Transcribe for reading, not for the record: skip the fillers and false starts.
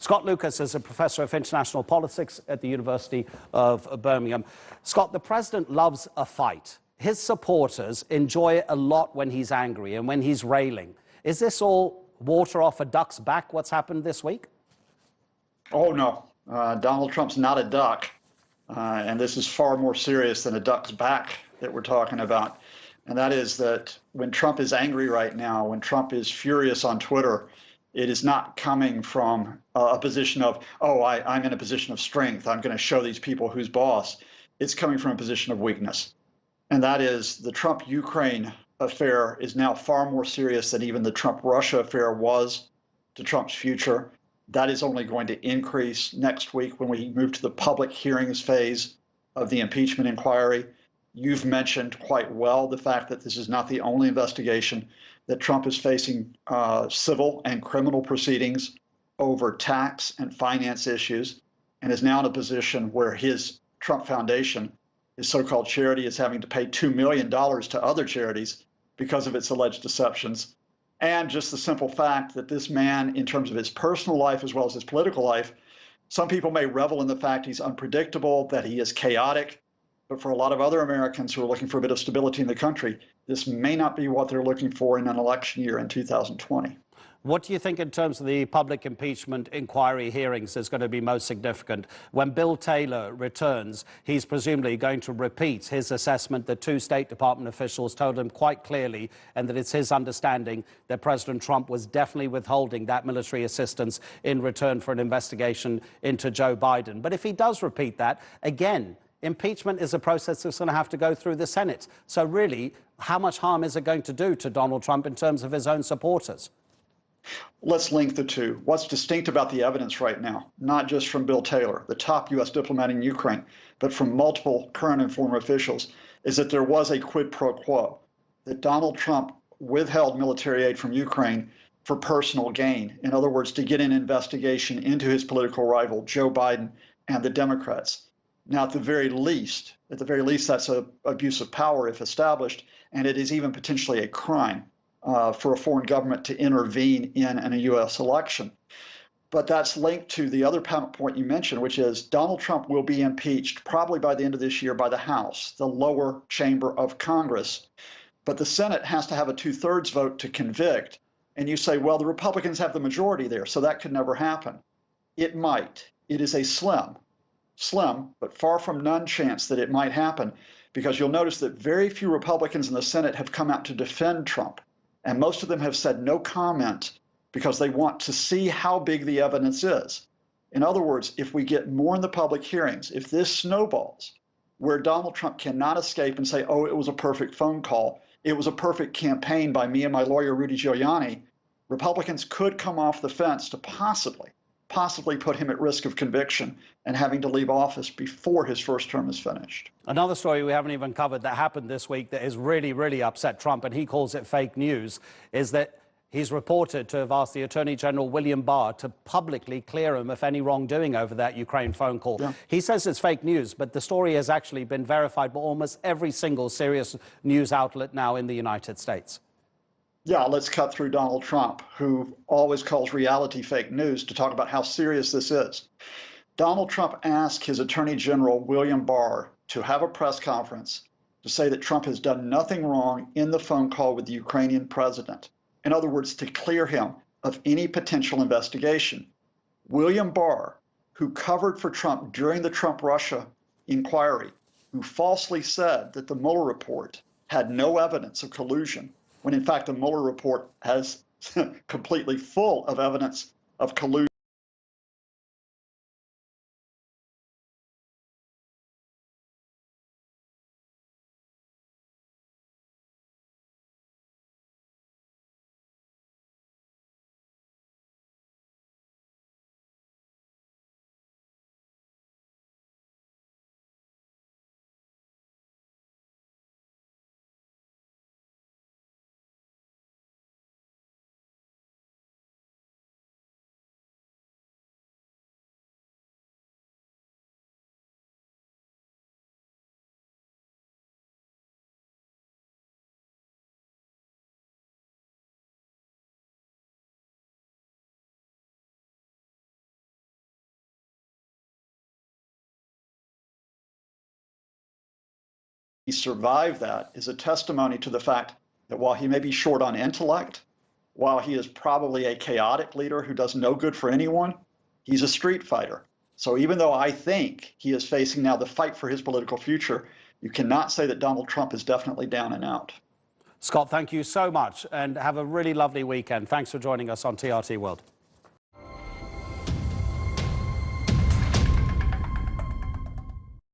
Scott Lucas is a professor of international politics at the University of Birmingham. Scott, the president loves a fight. His supporters enjoy it a lot when he's angry and when he's railing. Is this all water off a duck's back, what's happened this week? Oh, no. Donald Trump's not a duck. And this is far more serious than a duck's back that we're talking about. And that is that when Trump is angry right now, when Trump is furious on Twitter, it is not coming from a position of, oh, I'm in a position of strength. I'm going to show these people who's boss. It's coming from a position of weakness. And that is the Trump-Ukraine affair is now far more serious than even the Trump-Russia affair was to Trump's future. That is only going to increase next week when we move to the public hearings phase of the impeachment inquiry. You've mentioned quite well the fact that this is not the only investigation, that Trump is facing civil and criminal proceedings over tax and finance issues, and is now in a position where his Trump Foundation, his so-called charity, is having to pay $2 million to other charities because of its alleged deceptions. And just the simple fact that this man, in terms of his personal life as well as his political life, some people may revel in the fact he's unpredictable, that he is chaotic. But for a lot of other Americans who are looking for a bit of stability in the country, this may not be what they're looking for in an election year in 2020. What do you think in terms of the public impeachment inquiry hearings is going to be most significant? When Bill Taylor returns, he's presumably going to repeat his assessment that two State Department officials told him quite clearly, and that it's his understanding that President Trump was definitely withholding that military assistance in return for an investigation into Joe Biden. But if he does repeat that, again, impeachment is a process that's going to have to go through the Senate. So really, how much harm is it going to do to Donald Trump in terms of his own supporters? Let's link the two. What's distinct about the evidence right now, not just from Bill Taylor, the top U.S. diplomat in Ukraine, but from multiple current and former officials, is that there was a quid pro quo, that Donald Trump withheld military aid from Ukraine for personal gain. In other words, to get an investigation into his political rival, Joe Biden, and the Democrats. Now, at the very least, that's an abuse of power if established, and it is even potentially a crime for a foreign government to intervene in a U.S. election. But that's linked to the other point you mentioned, which is Donald Trump will be impeached probably by the end of this year by the House, the lower chamber of Congress. But the Senate has to have a 2/3 vote to convict. And you say, well, the Republicans have the majority there, so that could never happen. It might. It is a slim, but far from none chance that it might happen, because you'll notice that very few Republicans in the Senate have come out to defend Trump. And most of them have said no comment because they want to see how big the evidence is. In other words, if we get more in the public hearings, if this snowballs, where Donald Trump cannot escape and say, oh, it was a perfect phone call, it was a perfect campaign by me and my lawyer, Rudy Giuliani, Republicans could come off the fence to possibly put him at risk of conviction and having to leave office before his first term is finished. Another story we haven't even covered that happened this week that has really, really upset Trump, and he calls it fake news, is that he's reported to have asked the Attorney General William Barr to publicly clear him of any wrongdoing over that Ukraine phone call. Yeah. He says it's fake news, but the story has actually been verified by almost every single serious news outlet now in the United States. Yeah, let's cut through Donald Trump, who always calls reality fake news, to talk about how serious this is. Donald Trump asked his Attorney General, William Barr, to have a press conference to say that Trump has done nothing wrong in the phone call with the Ukrainian president. In other words, to clear him of any potential investigation. William Barr, who covered for Trump during the Trump-Russia inquiry, who falsely said that the Mueller report had no evidence of collusion, when in fact the Mueller report has completely full of evidence of collusion. he survived that is a testimony to the fact that while he may be short on intellect, while he is probably a chaotic leader who does no good for anyone, he's a street fighter. So even though I think he is facing now the fight for his political future, you cannot say that Donald Trump is definitely down and out. Scott, thank you so much and have a really lovely weekend. Thanks for joining us on TRT World.